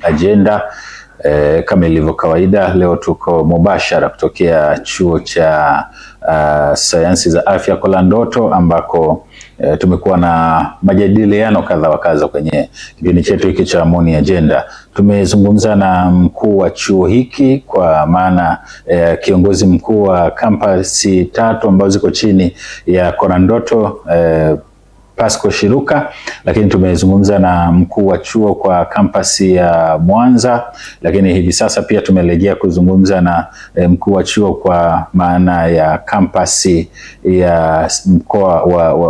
Agenda. Kama ilivyo kawaida, leo tuko mubashara kutokea chuo cha sayansi za afya Kolandoto, ambako tumekuwa na majadiliano kadha wa kadha kwenye kipindi chetu hiki cha Morning Agenda. Tumezungumza na mkuu wa chuo hiki, kwa maana kiongozi mkuu wa kampasi 3 ambazo ziko chini ya Kolandoto, Pasco Shiruka, lakini tumezungumza na mkuu wa chuo kwa kampasi ya Mwanza, lakini hivi sasa pia tumerejea kuzungumza na mkuu wa chuo kwa maana ya kampasi ya mkoa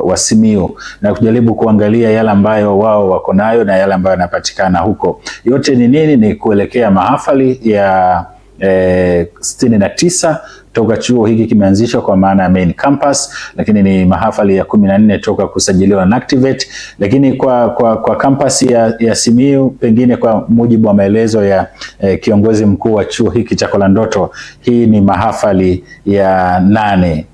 wa Simiyu, na kujaribu kuangalia yale ambayo wao wako nayo na yale ambayo yanapatikana huko. Yote ni nini? Ni kuelekea mahafali ya 69 toka chuo hiki kimeanzishwa kwa maana ya main campus, lakini ni mahafali ya 14 toka kusajiliwa na Activate. Lakini kwa campus ya Simiyu, pengine kwa mujibu wa maelezo ya kiongozi mkuu wa chuo hiki cha Kolandoto, hii ni mahafali ya 8.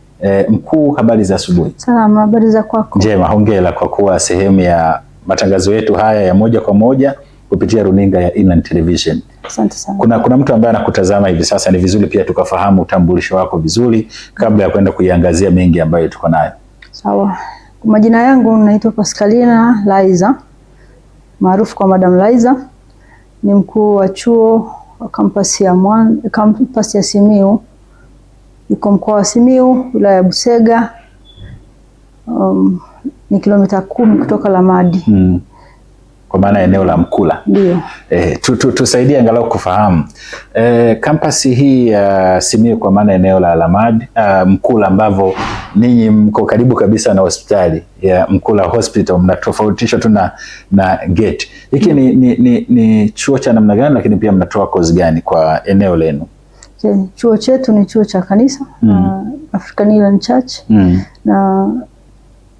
Mkuu, habari za asubuhi. Salama, habari za kwako? Njema, hongera kwa kuwa sehemu ya matangazo yetu haya ya moja kwa moja kupitia runinga ya Inland Television. Asante sana. Kuna mtu ambaye anakutazama hivi sasa, ni vizuri pia tukafahamu utambulisho wako vizuri kabla ya kwenda kuiangazia mengi ambayo tuko nayo. Sawa. Kwa majina yangu naitwa Pascalina Laiza, maarufu kwa Madam Laiza. Ni mkuu wa chuo wa kampasi ya Simiyu. Iko mkoa wa Simiyu, wilaya ya Busega. Ni kilomita 10 kutoka Lamadi. Kwa maana eneo la Mkula. Ndio. Tusaidie angalau kufahamu kampasi hii ya Simiyu kwa maana eneo la Lamadi, Mkula, ambavyo ninyi mko karibu kabisa na hospitali ya Mkula Hospital, mnatofautishwa tu na gate. Hiki ni chuo cha namna gani, lakini pia mnatoa kozi gani kwa eneo lenu? Chuo chetu ni chuo cha kanisa African Healing Church, na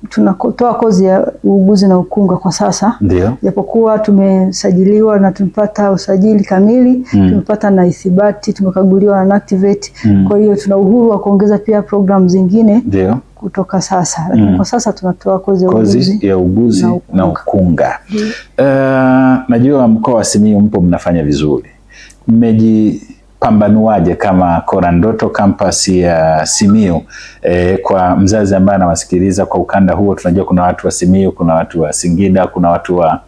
tunatoa kozi ya uuguzi na ukunga kwa sasa. Ndio. Japokuwa tumesajiliwa na tumepata usajili kamili, tumepata na ithibati, tumekaguliwa na Activate. Kwa hiyo tuna uhuru wa kuongeza pia program zingine. Ndio. Kutoka sasa. Lakini kwa sasa tunatoa kozi ya uuguzi na ukunga. Najua mkoa wa Simiyu mpo mnafanya vizuri. Pambanuaje kama Kolandoto campus ya Simiyu kwa mzazi ambaye anawasikiliza kwa ukanda huo? Tunajua kuna watu wa Simiyu, kuna watu wa Singida, kuna watu wa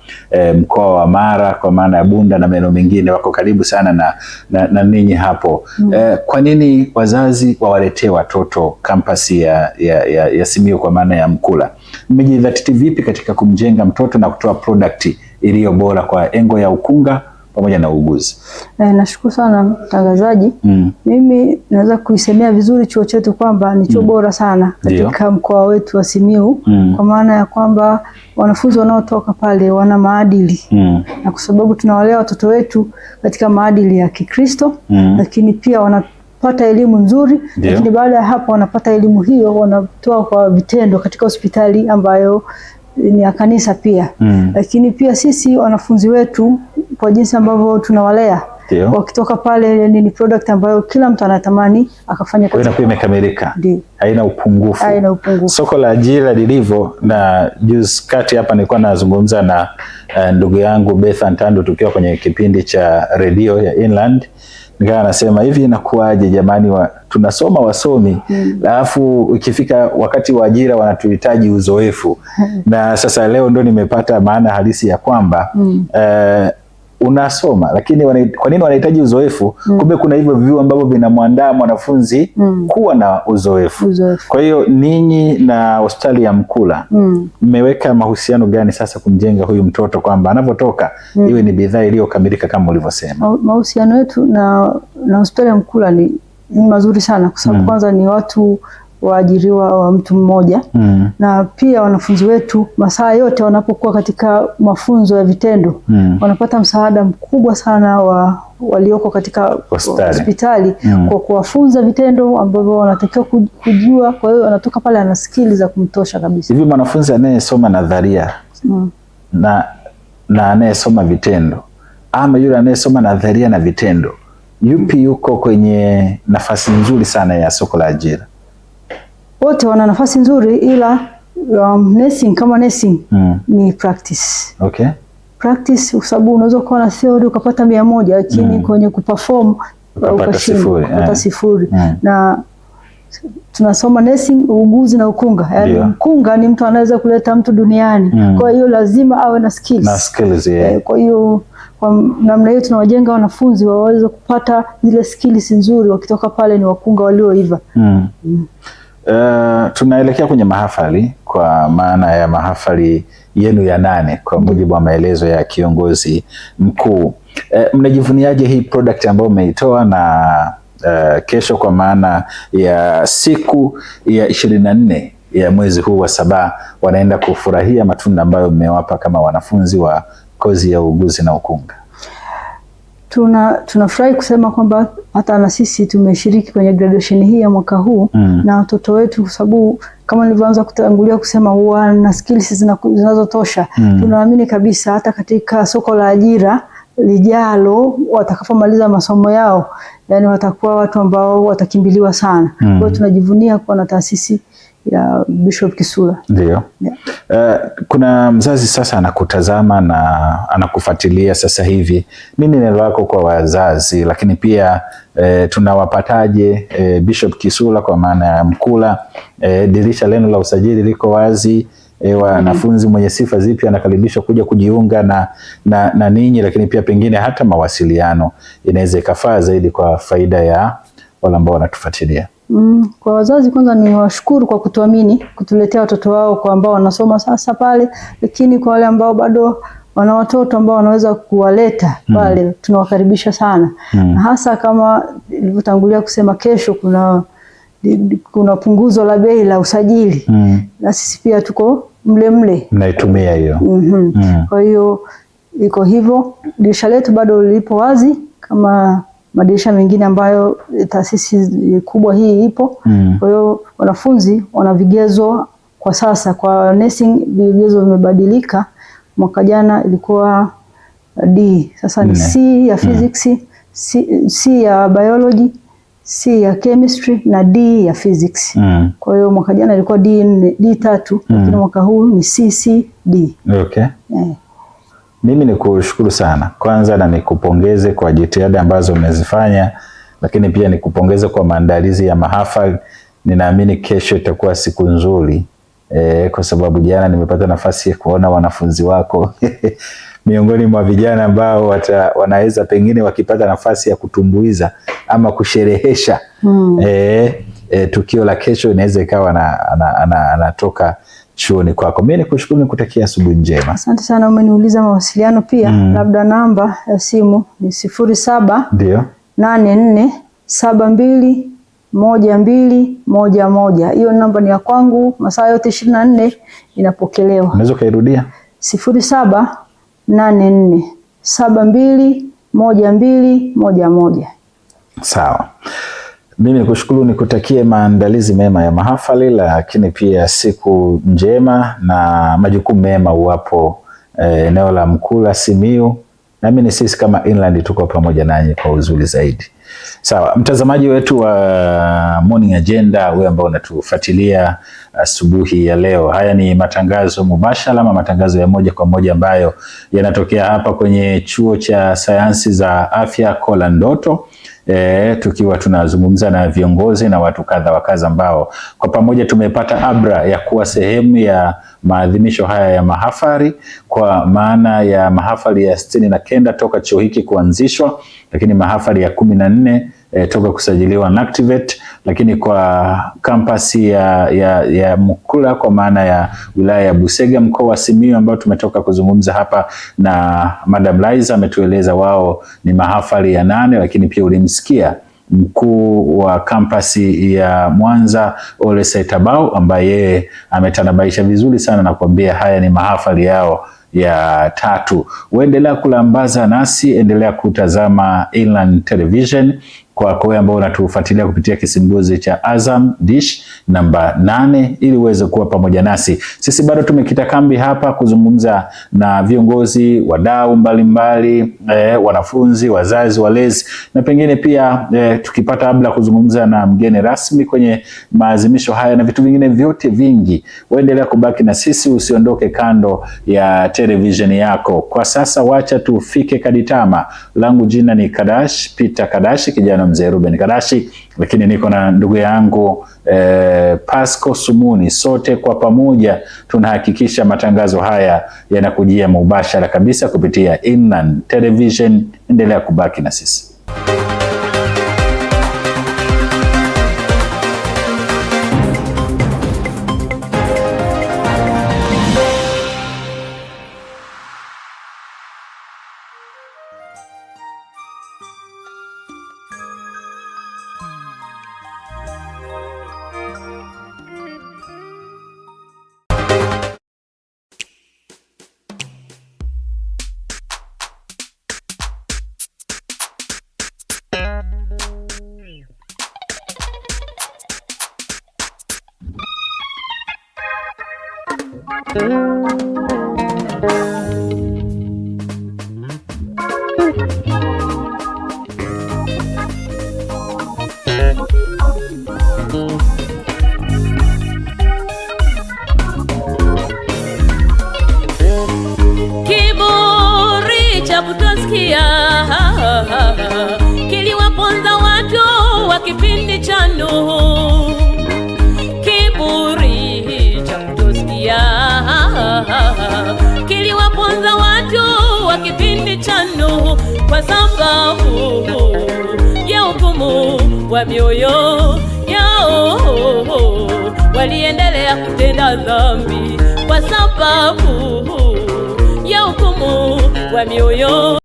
mkoa wa Mara kwa maana ya Bunda na maeneo mengine wako karibu sana na ninyi hapo. Kwa nini wazazi wawaletee watoto campus ya Simiyu kwa maana ya Mkula? Mmejidhatiti vipi katika kumjenga mtoto na kutoa product iliyo bora kwa engo ya ukunga pamoja na uuguzi? Nashukuru sana mtangazaji. Mimi naweza kuisemea vizuri chuo chetu kwamba ni chuo bora sana katika mkoa wetu wa Simiyu, kwa maana ya kwamba wanafunzi wanaotoka pale wana maadili, na kwa sababu tunawalea watoto wetu katika maadili ya Kikristo, lakini pia wanapata elimu nzuri. Lakini baada ya hapo wanapata elimu hiyo wanatoa kwa vitendo katika hospitali ambayo ni ya kanisa pia. Lakini pia sisi wanafunzi wetu kwa jinsi ambavyo tunawalea, wakitoka pale ni product ambayo kila mtu anatamani akafanya kazi. Inakuwa imekamilika. Haina upungufu. Haina upungufu. Soko la ajira lilivyo, na juzi kati hapa nilikuwa nazungumza na ndugu yangu Betha Ntando tukiwa kwenye kipindi cha radio ya Inland. Nikawa nasema hivi, inakuaje jamani, tunasoma wasomi, alafu ukifika wakati wa ajira wanatuhitaji uzoefu. Na sasa leo ndo nimepata maana halisi ya kwamba unasoma lakini kwa nini wanahitaji uzoefu? Kumbe kuna hivyo vyuo ambavyo vinamwandaa mwanafunzi kuwa na uzoefu. Kwa hiyo ninyi na hospitali ya Mkula mmeweka mahusiano gani sasa kumjenga huyu mtoto kwamba anapotoka iwe ni bidhaa iliyokamilika kama ulivyosema? Mahusiano yetu na hospitali ya Mkula ni mazuri sana, kwa sababu kwanza ni watu waajiriwa wa mtu mmoja, na pia wanafunzi wetu masaa yote wanapokuwa katika mafunzo ya vitendo wanapata msaada mkubwa sana wa walioko katika hospitali kwa kuwafunza vitendo ambavyo wanatakiwa kujua. Kwa hiyo anatoka pale ana skills za kumtosha kabisa. Hivi mwanafunzi anayesoma nadharia na anayesoma vitendo, ama yule anayesoma nadharia na vitendo, yupi yuko kwenye nafasi nzuri sana ya soko la ajira? Wote wana nafasi nzuri, ila nursing kama nursing ni practice. practice, kwa sababu unaweza kuwa na theory ukapata 100 lakini kwenye kuperform ukapata sifuri. Na tunasoma nursing, uuguzi na ukunga. Yaani mkunga ni mtu anaweza kuleta mtu duniani. Kwa hiyo lazima awe na skills. Na skills, yeah. Kwa hiyo kwa namna hiyo tunawajenga wanafunzi waweze kupata zile skills nzuri, wakitoka pale ni wakunga walioiva. Tunaelekea kwenye mahafali, kwa maana ya mahafali yenu ya 8 kwa mujibu wa maelezo ya kiongozi mkuu. Mnajivuniaje hii product ambayo umeitoa, na kesho kwa maana ya siku ya 24 ya mwezi huu wa 7 wanaenda kufurahia matunda ambayo mmewapa kama wanafunzi wa kozi ya uuguzi na ukunga? Tunafurahi kusema kwamba hata na sisi tumeshiriki kwenye graduation hii ya mwaka huu na watoto wetu, kwa sababu kama nilivyoanza kutangulia kusema wana skills zinazotosha. Tunaamini kabisa hata katika soko la ajira lijalo watakapomaliza masomo yao, yani watakuwa watu ambao watakimbiliwa sana. Kwa hiyo tunajivunia kuwa na taasisi ya Bishop Kisula. Ndio. Kuna mzazi sasa anakutazama na anakufuatilia sasa hivi. Nini neno lako kwa wazazi, lakini pia tunawapataje Bishop Kisula kwa maana ya Mkula? Dirisha lenu la usajili liko wazi. Wanafunzi mwenye sifa zipi anakaribishwa kuja kujiunga na ninyi, lakini pia pengine hata mawasiliano inaweza ikafaa zaidi kwa faida ya wale ambao wanatufuatilia. Kwa wazazi kwanza ni washukuru kwa kutuamini, kutuletea watoto wao kwa ambao wanasoma sasa pale, lakini kwa wale ambao bado wana watoto ambao wanaweza kuwaleta pale tunawakaribisha sana. Na hasa kama nilivyotangulia kusema, kesho kuna punguzo la bei la usajili. Na sisi pia tuko mle mnaitumia hiyo. Kwa hiyo iko hivyo, dirisha letu bado lipo wazi kama madirisha mengine ambayo taasisi kubwa hii ipo. Kwa hiyo wanafunzi wana vigezo kwa sasa. Kwa nursing vigezo vimebadilika. Mwaka jana ilikuwa D, sasa ni C ya physics, C ya biology, C ya chemistry na D ya physics. Kwa hiyo mwaka jana ilikuwa D3, lakini mwaka huu ni CCD. Okay. Mimi ni kushukuru sana kwanza, na nikupongeze kwa jitihada ambazo umezifanya, lakini pia nikupongeze kwa maandalizi ya mahafali. Ninaamini kesho itakuwa siku nzuri kwa sababu jana nimepata nafasi ya kuona wanafunzi wako miongoni mwa vijana ambao wanaweza pengine wakipata nafasi ya kutumbuiza ama kusherehesha tukio la kesho, inaweza ikawa anatoka chuoni kwako. Mimi nikushukuru, nikutakia asubuhi njema. Asante sana. Umeniuliza mawasiliano pia, labda namba ya simu ni 07 ndio 84721211. Hiyo namba ni ya kwangu, masaa yote 24 inapokelewa. Unaweza kairudia? 0784721211. Sawa. Mimi nikushukuru, nikutakie maandalizi mema ya mahafali, lakini pia siku njema na majukumu mema uwapo eneo la Mkula Simiyu. Na mimi sisi kama Inland tuko pamoja nanyi kwa uzuri zaidi. Sawa, mtazamaji wetu wa Morning Agenda, wewe ambao unatufuatilia asubuhi ya leo. Haya ni matangazo mubashara, ama matangazo ya moja kwa moja ambayo yanatokea hapa kwenye Chuo cha Sayansi za Afya Kolandoto. Tukiwa tunazungumza na viongozi na watu kadha wa kadha ambao kwa pamoja tumepata abra ya kuwa sehemu ya maadhimisho haya ya mahafali, kwa maana ya mahafali ya 69 toka chuo hiki kuanzishwa, lakini mahafali ya 14 toka kusajiliwa na Activate, lakini kwa kampasi ya Mkula kwa maana ya wilaya ya Busega mkoa wa Simiyu ambao tumetoka kuzungumza hapa, na Madam Liza ametueleza wao ni mahafali ya 8, lakini pia ulimsikia mkuu wa kampasi ya Mwanza Ole Saitabau ambaye yeye ametanabaisha vizuri sana na kuambia haya ni mahafali yao ya 3. Uendelea kulambaza nasi, endelea kutazama Inland Television kwa wewe ambao unatufuatilia kupitia kisimbuzi cha Azam Dish namba 8 ili uweze kuwa pamoja nasi. Sisi bado tumekita kambi hapa kuzungumza na viongozi, wadau mbalimbali, wanafunzi, wazazi, walezi na pengine pia tukipata habla kuzungumza na mgeni rasmi kwenye maazimisho haya na vitu vingine vyote vingi. Waendelea kubaki na sisi, usiondoke kando ya televisheni yako. Kwa sasa wacha tufike Kaditama. Langu jina ni Kadash, Peter Kadashi, kijana mzee Ruben Kadashi, lakini niko na ndugu yangu Pasco Sumuni. Sote kwa pamoja tunahakikisha matangazo haya yanakujia mubashara kabisa kupitia Inland Television. Endelea kubaki na sisi. Kiburi cha kutosikia kiliwaponza watu wa kipindi cha Nuhu. Kiburi cha kutosikia kiliwaponza watu wa kipindi cha Nuhu, kwa sababu ya hukumu wa mioyo yao waliendelea kutenda dhambi, kwa sababu ya hukumu wa mioyo